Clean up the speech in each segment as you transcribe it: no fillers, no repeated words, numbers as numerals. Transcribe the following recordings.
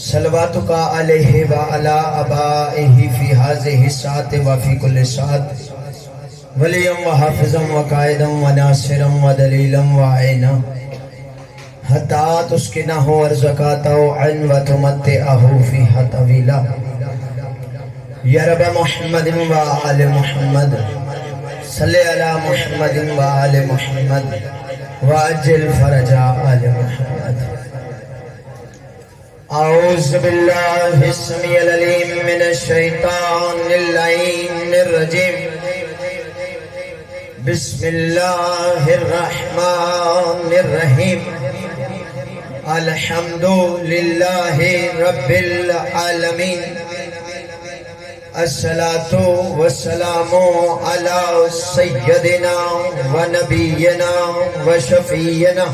صلواتک علیہ وعلی آبائہ فی ہذہ الساعۃ وفی کل ساعۃ ولیا وحافظا وقائدا وناصرا ودلیلا وعینا حتی تسکنہ ارزقہ طوعا وتمتعہ فیہا طویلا یا رب محمد وآل محمد صلی علی محمد وآل محمد وعجل فرج آل محمد. اعوذ باللہ السمیع العلیم من الشیطان اللعین الرجیم. بسم اللہ الرحمن الرحیم. الحمد للہ رب العالمین. الصلاة والسلام على سيدنا ونبينا وشفينا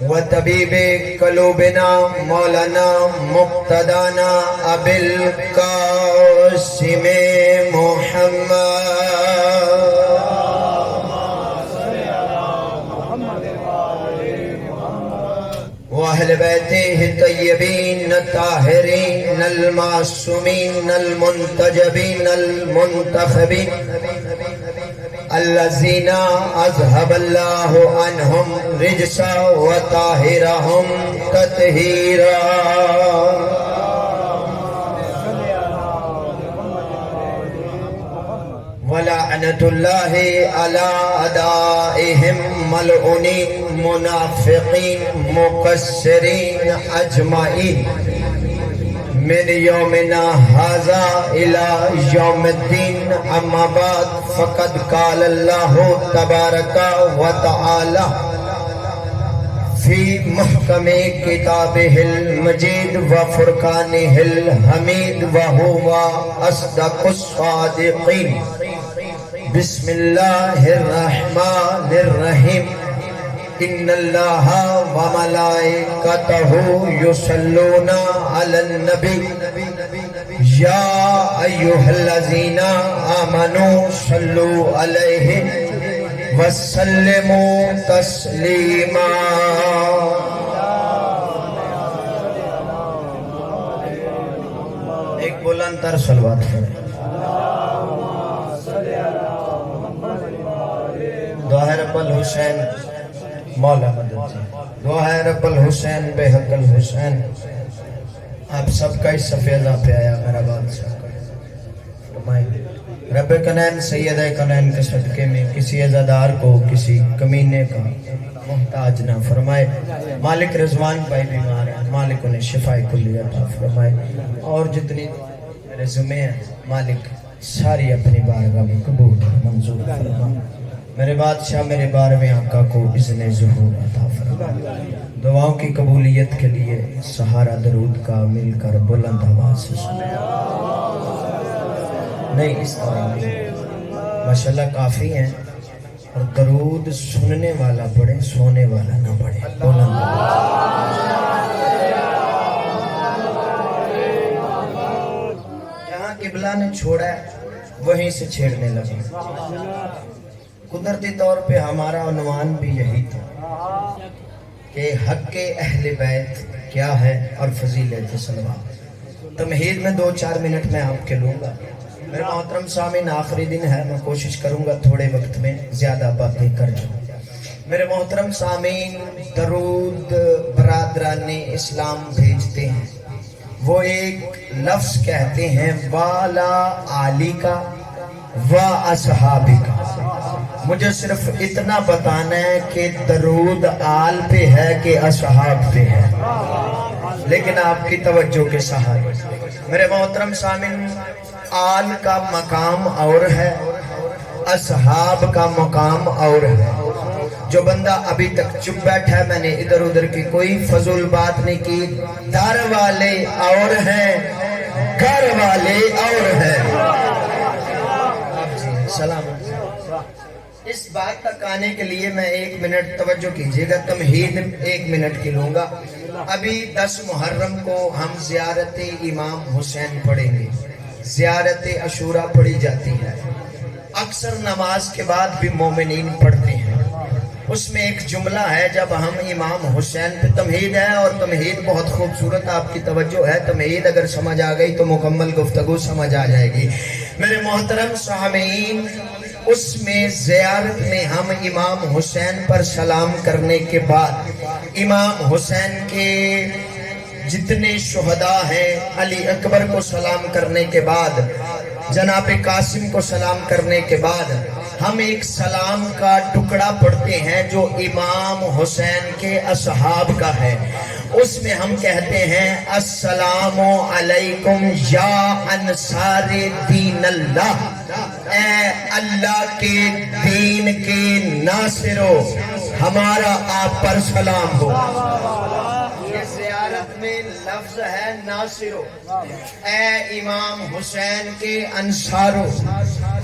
وطبيب قلوبنا مولانا مقتدانا أبي القاسم محمد وأهل بيته الطيبين الطاهرين المعصومين المنتجبين المنتخبين الذين أذهب الله عنهم رجسا وطاهرهم تطهيرا. ولعنة الله على أعدائهم ملعونين منافقين مكسرين أجمعين من يومنا هذا إلى يوم الدين. أما بعد فقد قال الله تبارك وتعالى في محكم كتابه المجيد وفرقانه الحميد وهو أصدق الصادقين. بسم اللہ الرحمن الرحیم. ان اللہ وملائکتہ یصلون علی النبی یا ایہا الذین آمنوا صلوا علیہ وسلموا تسلیما. ایک بلند تر صلوات پڑھیں. دعا رب الحسین مولا مدد. دعا رب الحسین بے حق الحسین. آپ سب کا اس سفیدہ پہ آیا میرا بادشاہ فرمائے رب کنین سید کنین کے صدقے میں کسی عزادار کو کسی کمینے کا محتاج نہ فرمائے. مالک رضوان بھائی بیمار ہیں، مالک انہیں شفاء کلی عطا فرمائے. اور جتنی میرے ذمہ ہیں مالک ساری اپنی بارگاہ میں قبول منظور فرمائے. میرے بادشاہ میرے بارے میں آقا کو اذن ظہور عطا فرمائے. دعاؤں کی قبولیت کے لیے سہارا درود کا مل کر بلند آواز سے سنیں. نہیں اس طرح نہیں، ماشاءاللہ کافی ہیں. اور درود سننے والا پڑھے سونے والا نہ پڑھے. بلند جہاں قبلہ نے چھوڑا ہے وہیں سے چھیڑنے لگے. قدرتی طور پہ ہمارا عنوان بھی یہی تھا کہ حق اہل بیت کیا ہے اور فضیلت صلوات. تمہید میں 2-4 منٹ میں آپ کے لوں گا. میرے محترم سامعین آخری دن ہے، میں کوشش کروں گا تھوڑے وقت میں زیادہ باتیں کر جاؤں. میرے محترم سامعین درود برادران اسلام بھیجتے ہیں. وہ ایک لفظ کہتے ہیں والا علی کا و اصحابی کا. مجھے صرف اتنا بتانا ہے کہ درود آل پہ ہے کہ اصحاب پہ ہے، لیکن آپ کی توجہ کے سہارے. میرے محترم سامعین آل کا مقام اور ہے، اصحاب کا مقام اور ہے. جو بندہ ابھی تک چپ بیٹھا ہے، میں نے ادھر ادھر کی کوئی فضول بات نہیں کی. در والے اور ہیں، گھر والے اور ہیں. سلام. اس بات تک آنے کے لیے میں 1 منٹ توجہ کیجئے گا. تمہید 1 منٹ کی لوں گا. ابھی 10 محرم کو ہم زیارت امام حسین پڑھیں گے. زیارت عاشوراء پڑھی جاتی ہے، اکثر نماز کے بعد بھی مومنین پڑھتے ہیں. اس میں ایک جملہ ہے جب ہم امام حسین پہ تمہید ہے اور تمہید بہت خوبصورت آپ کی توجہ ہے تمہید اگر سمجھ آ گئی تو مکمل گفتگو سمجھ آ جائے گی میرے محترم سامعین اس میں زیارت میں ہم امام حسین پر سلام کرنے کے بعد امام حسین کے جتنے شہداء ہیں علی اکبر کو سلام کرنے کے بعد جناب قاسم کو سلام کرنے کے بعد ہم ایک سلام کا ٹکڑا پڑھتے ہیں جو امام حسین کے اصحاب کا ہے اس میں ہم کہتے ہیں السلام علیکم یا انصار دین اللہ اے اللہ کے دین کے ناصرو ہمارا آپ پر سلام ہو یہ زیارت میں لفظ ہے ناصرو اے امام حسین کے انصارو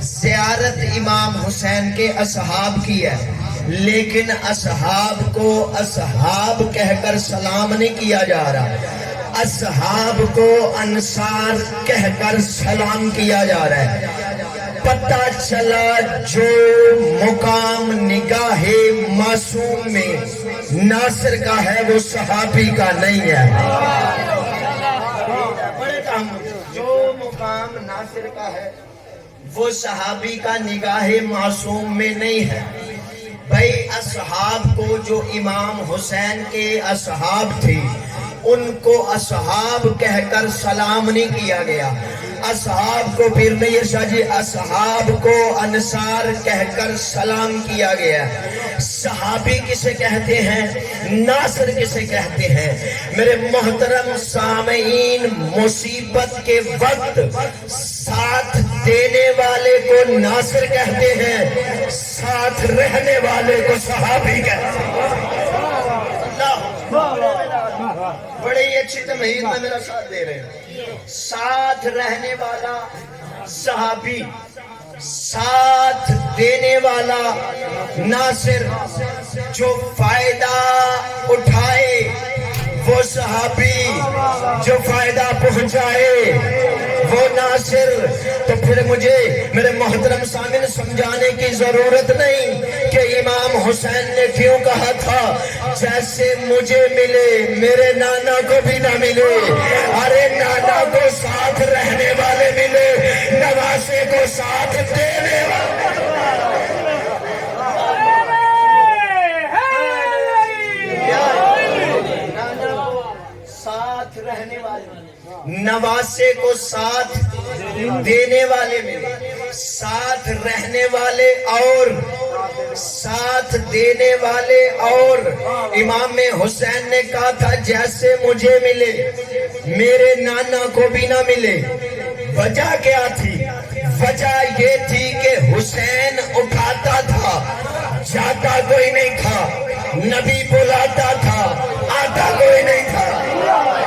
زیارت امام حسین کے اصحاب کی ہے لیکن اصحاب کو اصحاب کہہ کر سلام نہیں کیا جا رہا اصحاب کو انصار کہہ کر سلام کیا جا رہا ہے پتہ چلا جو مقام نگاہ معصوم میں ناصر کا ہے وہ صحابی کا نہیں ہے جو مقام ناصر کا ہے وہ صحابی کا نگاہ معصوم میں نہیں ہے بھائی اصحاب کو جو امام حسین کے اصحاب تھے ان کو اصحاب کہہ کر سلام نہیں کیا گیا اصحاب کو پھر نہیں شاجی اصحاب کو انصار کہہ کر سلام کیا گیا صحابی کسے کہتے ہیں ناصر کسے کہتے ہیں میرے محترم سامعین مصیبت کے وقت ساتھ دینے والے کو ناصر کہتے ہیں ساتھ رہنے والے کو صحابی کہتے ہیں بڑے ہی اچھی تمہید میں میرا ساتھ دے رہے ہیں ساتھ رہنے والا صحابی ساتھ دینے والا ناصر جو فائدہ اٹھائے وہ صحابی جو فائدہ پہنچائے وہ ناصر تو پھر مجھے میرے محترم سامعین سمجھانے کی ضرورت نہیں کہ امام حسین نے کیوں کہا تھا جیسے مجھے ملے میرے نانا کو بھی نہ ملے ارے نانا کو ساتھ رہنے والے ملے نواسے کو ساتھ دینے والے ساتھ رہنے والے نواسے کو ساتھ دینے والے ملے ساتھ رہنے والے اور ساتھ دینے والے اور امام حسین نے کہا تھا جیسے مجھے ملے میرے نانا کو بھی نہ ملے وجہ کیا تھی وجہ یہ تھی کہ حسین اٹھاتا تھا جاتا کوئی نہیں تھا نبی بلاتا تھا آتا کوئی نہیں تھا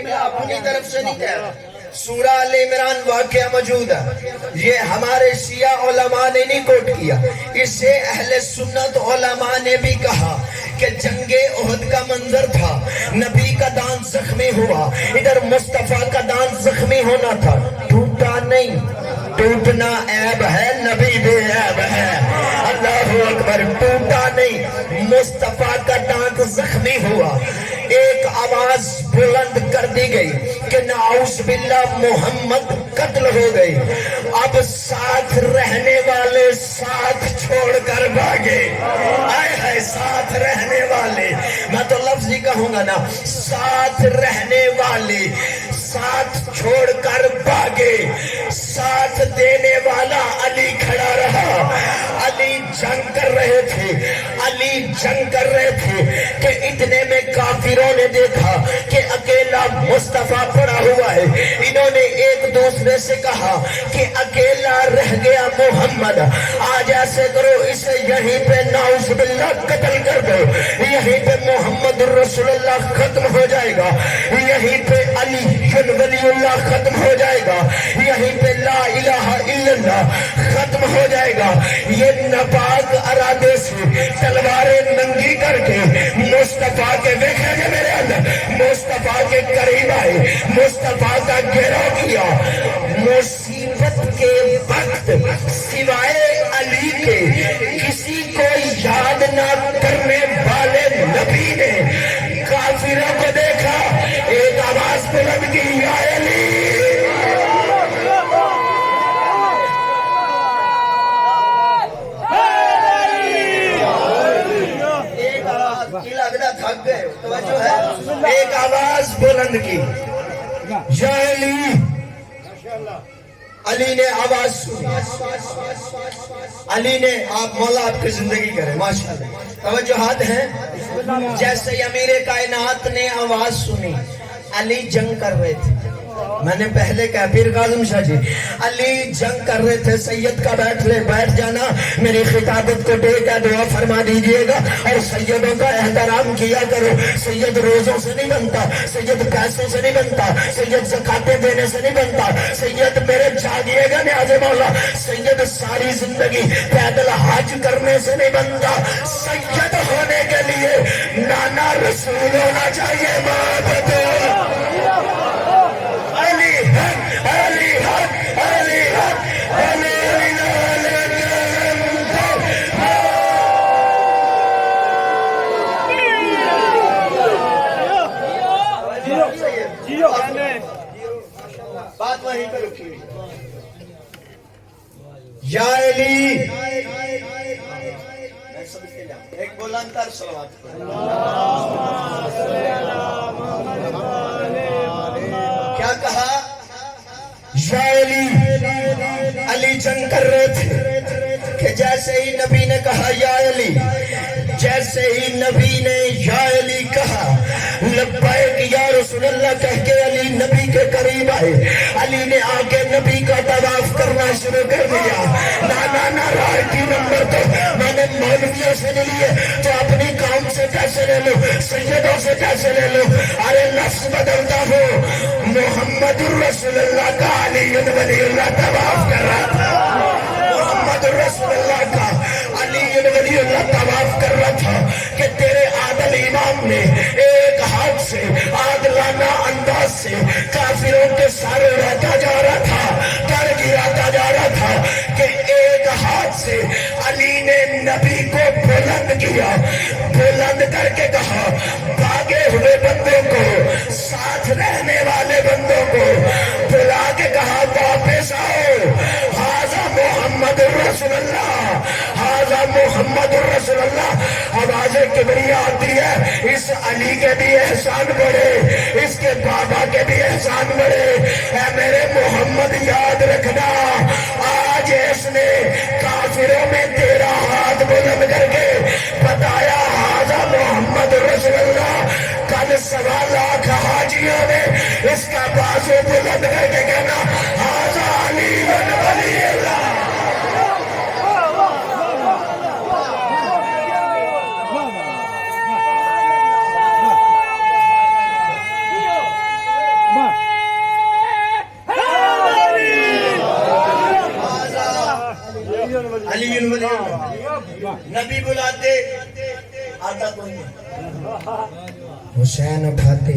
میں اپنی طرف سے نہیں کہہ رہا سورہ آل عمران واقعہ موجود ہے یہ ہمارے شیعہ علماء نے نہیں کوٹ کیا اسے اہل سنت علماء نے بھی کہا کہ جنگ احد کا منظر تھا نبی کا دان زخمی ہوا ادھر مصطفیٰ کا دان زخمی ہونا تھا ٹوٹا نہیں ٹوٹنا عیب ہے نبی بے عیب ہے اللہ اکبر ٹوٹا نہیں مصطفیٰ کا دانت زخمی ہوا ایک آواز بلند کر دی گئی کہ نعوذ باللہ محمد قتل ہو گئی اب ساتھ رہنے والے ساتھ چھوڑ کر بھاگے آئے ہے ساتھ رہنے والے میں تو لفظ ہی کہوں گا نا ساتھ رہنے والے ساتھ چھوڑ کر بھاگے ساتھ دینے والا علی کھڑا رہا علی جنگ کر رہے تھے علی جنگ کر رہے تھے کہ اتنے میں کافروں نے دیکھا کہ اکیلا مصطفیٰ پڑا ہوا ہے انہوں نے ایک دوسرے سے کہا کہ اکیلا رہ گیا محمد آج ایسے کرو اسے یہیں پہ نعوذ باللہ قتل کر دو یہیں پہ محمد رسول اللہ ختم ہو جائے گا یہیں پہ علی ولی اللہ ختم ہو جائے گا، یہیں پہ لا الہ الا اللہ ختم ہو جائے گا۔ یہ ناپاک ارادے سے تلواریں ننگی کر کے مصطفیٰ کے دیکھیں گے میرے اندر، مصطفیٰ کے قریب آئے، مصطفیٰ کا گھیرا کیا۔ مصیبت کے وقت سوائے علی کے کسی کو یاد نہ کرنے والے نبی نے کافروں کو دیکھا، ایک آواز بلند کی، یا علی۔ لگتا تھک گئے، توجہ ہے، ایک آواز بلند کی، یا علی۔ علی نے آواز سنی، علی نے، آپ مولا آپ کی زندگی کرے ماشاءاللہ، توجہات ہیں۔ جیسے امیر کائنات نے آواز سنی، علی جنگ کر رہے تھے، میں نے پہلے کہا پیر کاظم شاہ جی، علی جنگ کر رہے تھے، سید کا بیٹھ جانا، میری خطابت کو ٹیکا دعا فرما دیجئے گا، اور سیدوں کا احترام کیا کرو۔ سید روزوں سے نہیں بنتا، سید پیسوں سے نہیں بنتا، سید زکاتیں دینے سے نہیں بنتا، سید میرے جاگیے گا نیاز مولا، سید ساری زندگی پیدل حج کرنے سے نہیں بنتا، سید ہونے کے لیے نانا رسول ہونا چاہیے۔ ماں بطول علی حق، علی حق، علی حق، علی بات وہیں پہ رکھی ہوئی، یا علی۔ ایک بلند تر صلوات کیا کہا؟ یا علی۔ علی جنگ کر رہے تھے کہ جیسے ہی نبی نے کہا یا علی، جیسے ہی نبی نے یا علی کہا، لبیک یا رسول اللہ کہہ کے علی نبی کے قریب آئے، علی نے آ کے نبی کا طواف کرنا شروع کر دیا۔ نانا رائٹی نمبر تو میں نے مولویوں سے نہیں لیے تو اپنی قوم سے کیسے لے لوں، سیدوں سے کیسے لے لوں؟ ارے لفظ بدلتا ہو، محمد الرسول اللہ کا علی ولی اللہ طواف کر رہا تھا، محمد الرسول اللہ کا علی ولی اللہ طواف کر رہا تھا کہ تیرے عادل امام نے ایک ہاتھ سے عادلانہ انداز سے کافروں کے سارے رہتا جا رہا تھا، کر گراتا جا رہا تھا کہ ایک ہاتھ سے علی نے نبی کو بلند کیا، بلند کر کے کہا بھاگے ہوئے بندوں کو، ساتھ رہنے والے بندوں کو بلا کے کہا واپس آؤ، ھذا محمد الرسول اللہ، ھذا محمد الرسول اللہ۔ آواز کبریا آتی ہے، اس علی کے بھی احسان بڑھے، اس کے بابا کے بھی احسان بڑھے۔ اے میرے محمد یاد رکھنا، آج اس نے کافروں میں تیرا ہاتھ بلند کر کے بتایا ھذا محمد رسول اللہ، کل 1.25 لاکھ حاجیوں نے اس کا بازو بلند کر کے کہنا ھذا علی ولی اللہ۔ علی ولی اللہ، نبی بلاتے آتا کوئی نہیں، حسین اٹھاتے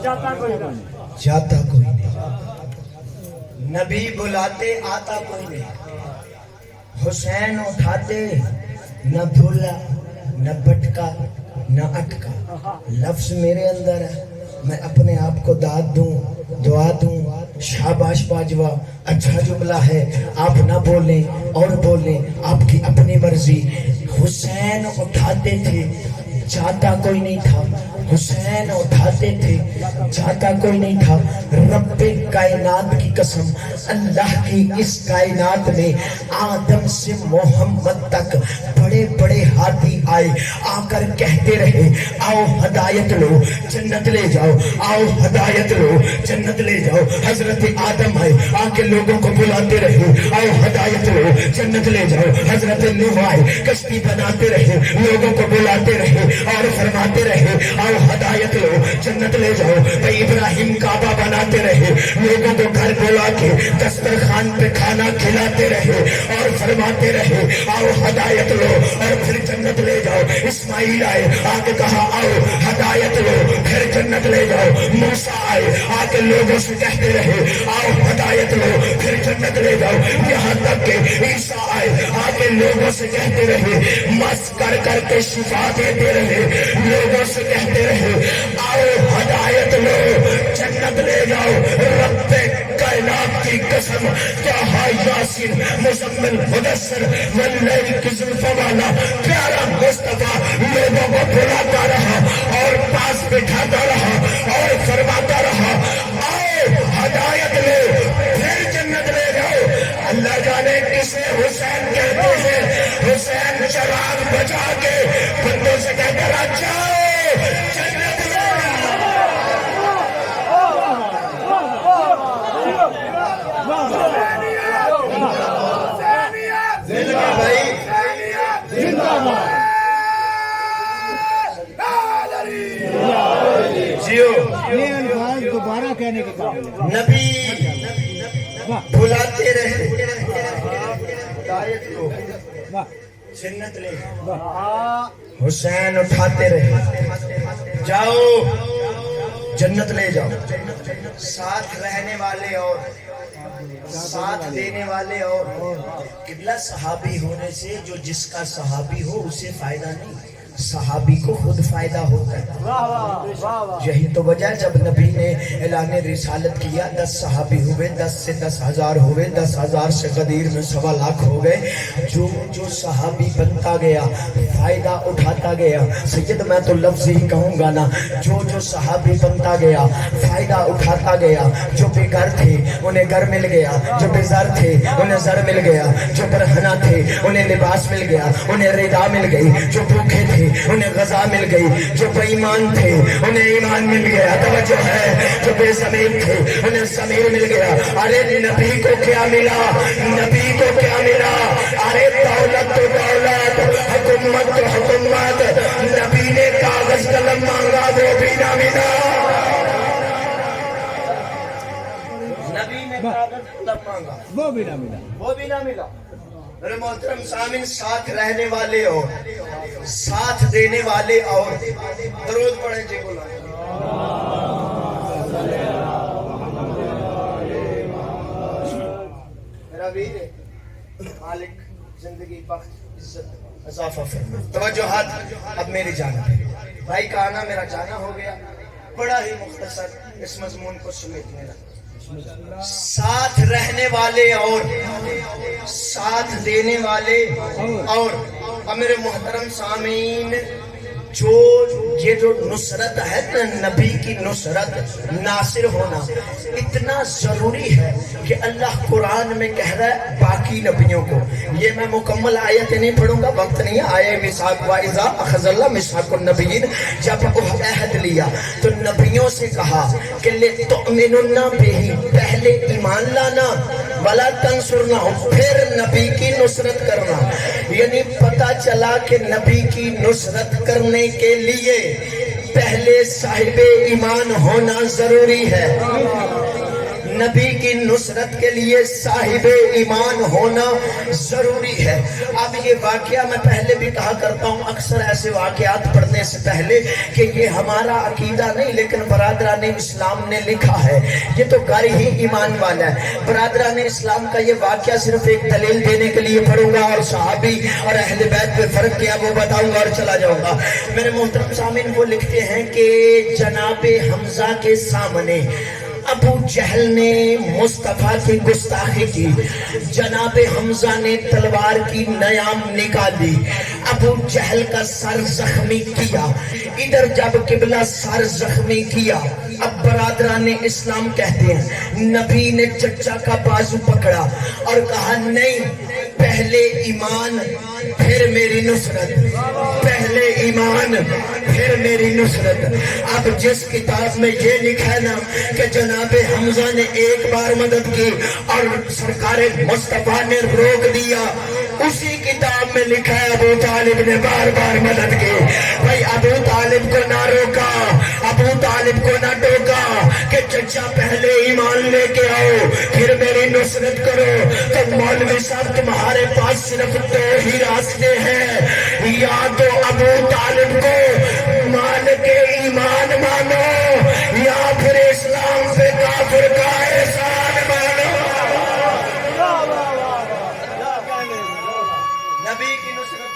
جاتا کوئی نہیں، نبی بلاتے آتا کوئی نہیں، حسین اٹھاتے نہ بھولا نہ بٹکا نہ اٹکا۔ لفظ میرے اندر ہے، میں اپنے آپ کو داد دوں، دعا دوں، شاباش باجوا، اچھا جملہ ہے، آپ نہ بولیں اور بولیں، آپ کی اپنی مرضی۔ حسین اٹھاتے تھے جاتا کوئی نہیں تھا، حسین اٹھاتے تھے جاتا کوئی نہیں تھا۔ رب کائنات کی قسم، اللہ کی اس کائنات میں آدم سے محمد تک بڑے بڑے ہاتھی آئے، آ کر کہتے رہے آؤ ہدایت لو جنت لے جاؤ، آؤ ہدایت لو جنت لے جاؤ۔ حضرت آدم آئے، آ کے لوگوں کو بلاتے رہے آؤ ہدایت لو جنت لے جاؤ۔ حضرت نوح آئے، کشتی بناتے رہے، لوگوں کو بلاتے رہے اور فرماتے رہے آؤ ہدایت لو جنت لے جاؤ. بھائی ابراہیم کعبہ بناتے رہے, لوگوں کو گھر بلا کے دسترخوان پہ کھانا کھلاتے رہے اور فرماتے رہے آؤ ہدایت لو اور پھر جنت لے جاؤ. اسماعیل آئے, آ کے کہا آؤ ہدایت لو پھر جنت لے جاؤ. موسیٰ آئے, آ کے لوگوں سے کہتے رہے آؤ ہدایت لو پھر جنت لے جاؤ. یہاں تک کہ عیسیٰ آئے, آ کے لوگوں سے کہتے رہے, مس کر کر کے شفا دیتے رہے, لوگوں سے کہتے رہے آؤ ہدایت لو جنت لے جاؤ. رب کائنات کی قسم کیا یاسین مزمل مدثر واللیل کی زلفوں والا پیارا مصطفیٰ لوگوں کو بلاتا رہا اور پاس بٹھاتا رہا اور فرماتا رہا آؤ ہدایت لے پھر جنت لے جاؤ. اللہ جانے کسے حسین کہتے ہیں. حسین چراغ بجا کے بندوں سے کہتا رہا جاؤ جنت لے جاؤ. یہ الفاظ دوبارہ کہنے کے قابل ہے. نبی بلاتے رہے ہدایت لو جنت لے جاؤ. حسین اٹھاتے رہے جاؤ جنت لے جاؤ. ساتھ رہنے والے اور ساتھ دینے والے اور قبلہ صحابی ہونے سے جو جس کا صحابی ہو اسے فائدہ نہیں, صحابی کو خود فائدہ ہوتا ہے. یہی تو وجہ جب نبی نے اعلان رسالت کیا 10 صحابی ہوئے, 10 سے 10,000 ہوئے, 10,000 سے قدیر میں 1.25 لاکھ ہو گئے. جو صحابی بنتا گیا فائدہ اٹھاتا گیا. سید میں تو لفظ ہی کہوں گا نا, جو صحابی بنتا گیا فائدہ اٹھاتا گیا. جو بے گھر تھے انہیں گھر مل گیا, جو بے زر تھے انہیں زر مل گیا, جو برہنہ تھے انہیں لباس مل گیا, انہیں رضا مل گئی, جو بھوکے تھے انہیں غذا مل گئی, جو بے ایمان تھے انہیں ایمان مل گیا. توجہ ہے, جو بے ضمیر تھے انہیں ضمیر مل گیا. ارے نبی کو کیا ملا, نبی کو کیا ملا؟ ارے دولت تو دولت, حکومت تو حکومت. نبی نے کاغذ قلم مانگا وہ بھی نہ ملا. نبی نے کاغذ قلم مانگا وہ بھی نہ ملا. وہ بھی نہ ملا. میرے محترم سامعین, ساتھ رہنے والے اور ساتھ دینے والے اور درود پڑھیں جی بولا. میرا ویر مالک زندگی بخت عزت اضافہ فرمائے. توجہات اب میری جانب ہے. بھائی کا آنا میرا جانا ہو گیا. بڑا ہی مختصر اس مضمون کو سمیٹنے لگا. ساتھ رہنے والے اور ساتھ دینے والے اور میرے محترم سامعین, یہ جو نصرت ہے نا, نبی کی نصرت ناصر ہونا اتنا ضروری ہے کہ اللہ قرآن میں کہہ رہا ہے باقی نبیوں کو. یہ میں مکمل آیت نہیں پڑھوں گا, وقت نہیں ہے. آئے میثاق وَإِذَا أَخَذَ اللَّهُ مِيثَاقَ النَّبِيِّينَ, جب عہد لیا تو نبیوں سے کہا کہ لِتُؤْمِنُنَّ بِهِ, پہلے ایمان لانا, وَلَا تَنْصُرْنَهُ, پھر نبی کی نصرت کرنا. یعنی پتہ چلا کہ نبی کی نصرت کرنے کے لیے پہلے صاحب ایمان ہونا ضروری ہے. نبی کی نصرت کے لیے صاحب ایمان ہونا ضروری ہے. اب یہ واقعہ میں پہلے بھی کہا کرتا ہوں اکثر ایسے واقعات پڑھنے سے پہلے کہ یہ ہمارا عقیدہ نہیں لیکن برادران اسلام نے لکھا ہے, یہ تو گھر ہی ایمان والا ہے. برادران اسلام کا یہ واقعہ صرف ایک دلیل دینے کے لیے پڑھوں گا اور صحابی اور اہل بیت پہ فرق کیا وہ بتاؤں گا اور چلا جاؤں گا. میرے محترم سامعین, وہ لکھتے ہیں کہ جناب حمزہ کے سامنے ابو جہل نے مصطفیٰ کی گستاخی کی. جناب حمزہ نے تلوار کی نیام نکالی, ابو جہل کا سر زخمی کیا. ادھر جب قبلہ سر زخمی کیا, اب برادران اسلام کہتے ہیں نبی نے چچا کا بازو پکڑا اور کہا نہیں, پہلے ایمان پھر میری نصرت, پہلے ایمان پھر میری نصرت. اب جس کتاب میں یہ لکھا ہے نا کہ جناب حمزہ نے ایک بار مدد کی اور سرکار مصطفیٰ نے روک دیا, اسی کتاب میں لکھا ہے ابو طالب نے بار بار مدد کی. بھائی ابو طالب کو نہ روکا, ابو طالب کو نہ ٹوکا کہ چچا پہلے ایمان لے کے آؤ پھر میری نصرت کرو. تو مولوی صاحب تمہارے پاس صرف دو ہی راستے ہیں، یا تو ابو طالب کو مان کے ایمان مانو یا پھر اسلام سے کافر کا احسان مانو. نبی کی نصرت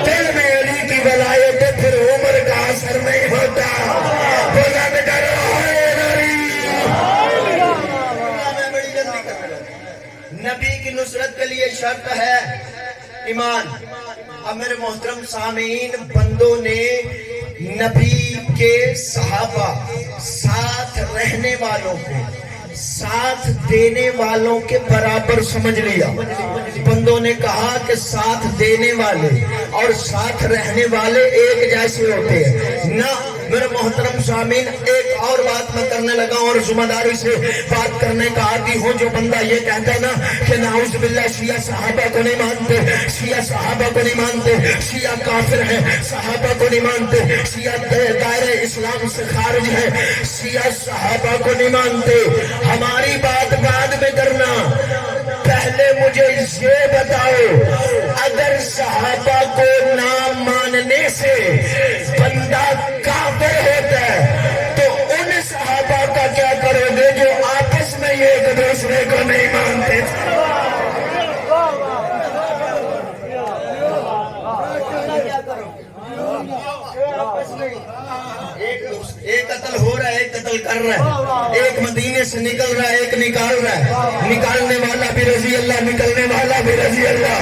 دل میں علی کی ولایت پھر عمر کا اثر نہیں ہوتا. بلند کرو نبی کی نصرت کے لیے شرط ہے ایمان. اب میرے محترم سامعین، بندوں نے نبی کے صحابہ، ساتھ رہنے والوں کو ساتھ دینے والوں کے برابر سمجھ لیا. بندوں نے کہا کہ ساتھ دینے والے اور ساتھ رہنے والے ایک جیسے ہوتے ہیں. نہ میرے محترم سامعین، ایک اور بات میں کرنے لگا اور ذمہ داری سے بات کرنے کا عادی ہوں. جو بندہ یہ کہتا ہے نا کہ نعوذ باللہ شیعہ صحابہ کو نہیں مانتے، شیعہ صحابہ کو نہیں مانتے، شیعہ کافر ہیں، صحابہ کو نہیں مانتے، شیعہ دائرہ اسلام سے خارج ہے، شیعہ صحابہ کو نہیں مانتے. ہماری بات بعد میں کرنا، پہلے مجھے یہ بتاؤ، اگر صحابہ کو نہ ماننے سے بندہ کافر ہوتا ہے تو ان صحابہ کا کیا کرو گے جو آپس میں ایک دوسرے کو نہیں مانتے؟ ایک قتل ہو رہا ہے، ایک قتل کر رہا ہے، ایک مدینے سے نکل رہا ہے، ایک نکال رہا ہے. نکالنے والا بھی رضی اللہ، نکلنے والا بھی رضی اللہ.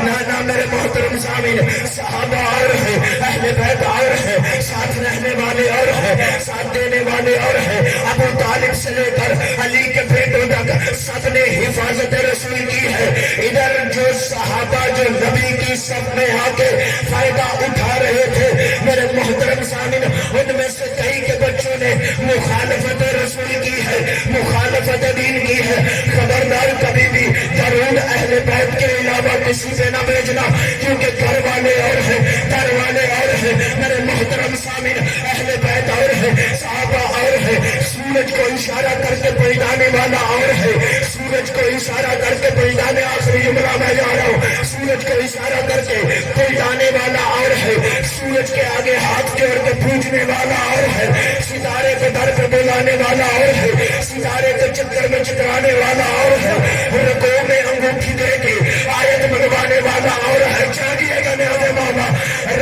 نانا میرے محترم سامعین، صحابہ اور ہے، اہل بیت اور ہے، ساتھ رہنے والے اور ہے، ساتھ دینے والے اور ہے. ابو طالب سے لے کر علی کے بیٹوں تک سب نے حفاظت رسول کی ہے. ادھر جو صحابہ جو نبی کی صف میں آ کے فائدہ اٹھا رہے تھے، میرے محترم سامعین، ان میں سے کئی کے بچوں نے مخالفت رسول کی ہے، مخالفت دین کی ہے. خبردار کبھی بھی درون اہل بیت کے علاوہ کسی سے نہ بھیجنا، کیونکہ گھر والے اور ہیں، گھر والے اور ہیں. میرے محترم سامعین، اہل بیت اور ہے، صحابہ اور ہے. سورج کو اشارہ کر کے پلٹانے والا اور ہے، سورج کو اشارہ کر کے پلٹانے، آخری جملہ میں جا رہا ہوں، سورج کو اشارہ کر کے پلٹانے والا اور ہے، سورج کے آگے ہاتھ جوڑ کے پوجنے والا اور ہے، ستارے کو در پہ بلانے والا اور ہے، ستارے کے چکر میں چکرانے والا اور ہے، رکوع میں انگوٹھی دے کے آیت منگوانے والا اور ہے. چاہیے گا نیازے مولا،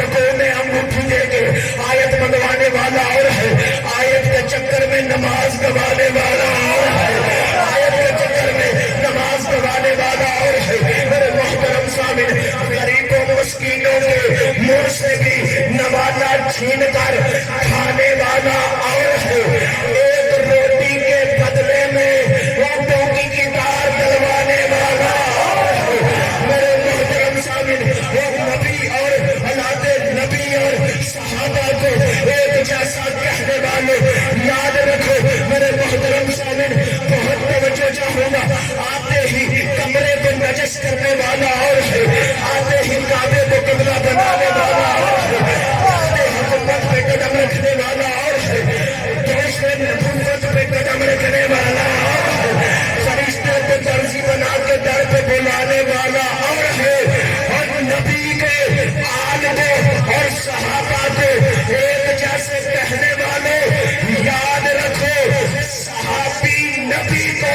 رکوع میں انگوٹھی دے کے آیت منگوانے والا اور ہے، آیت کے چکر میں نماز گوانے والا اور ہے، آیت کے چکر میں نماز گوانے والا اور ہے. میرے محترم سامعین، غریبوں مسکینوں کے منہ سے بھی نوالا چھین کر کھانے والا اور ہے. ایک روٹی کے بدلے میں اونٹوں کی کتار ڈلوانے والا اور ہے. میرے محترم سامعین، ایک نبی اور اولاد نبی اور صحابہ کو ایک جیسا کہنے والے یاد رکھو. میرے محترم سامعین، بہت توجہ چاہوں گا. آتے ہی کمرے کو نجس کرنے والا اور ہے، آتے ہی کعبے کو قبلہ بنانے والا اور ہے، آتے ہی حکومت پہ قدم رکھنے والا اور ہے، دیش میں نبوت پہ قدم رکھنے والا اور ہے، فرشتے کو درزی بنا کے در پہ بلانے والا اور ہے. اور نبی کے آل کو اور صحابہ کو ایک جیسے کہنے والے یاد رکھو. صحابی نبی کو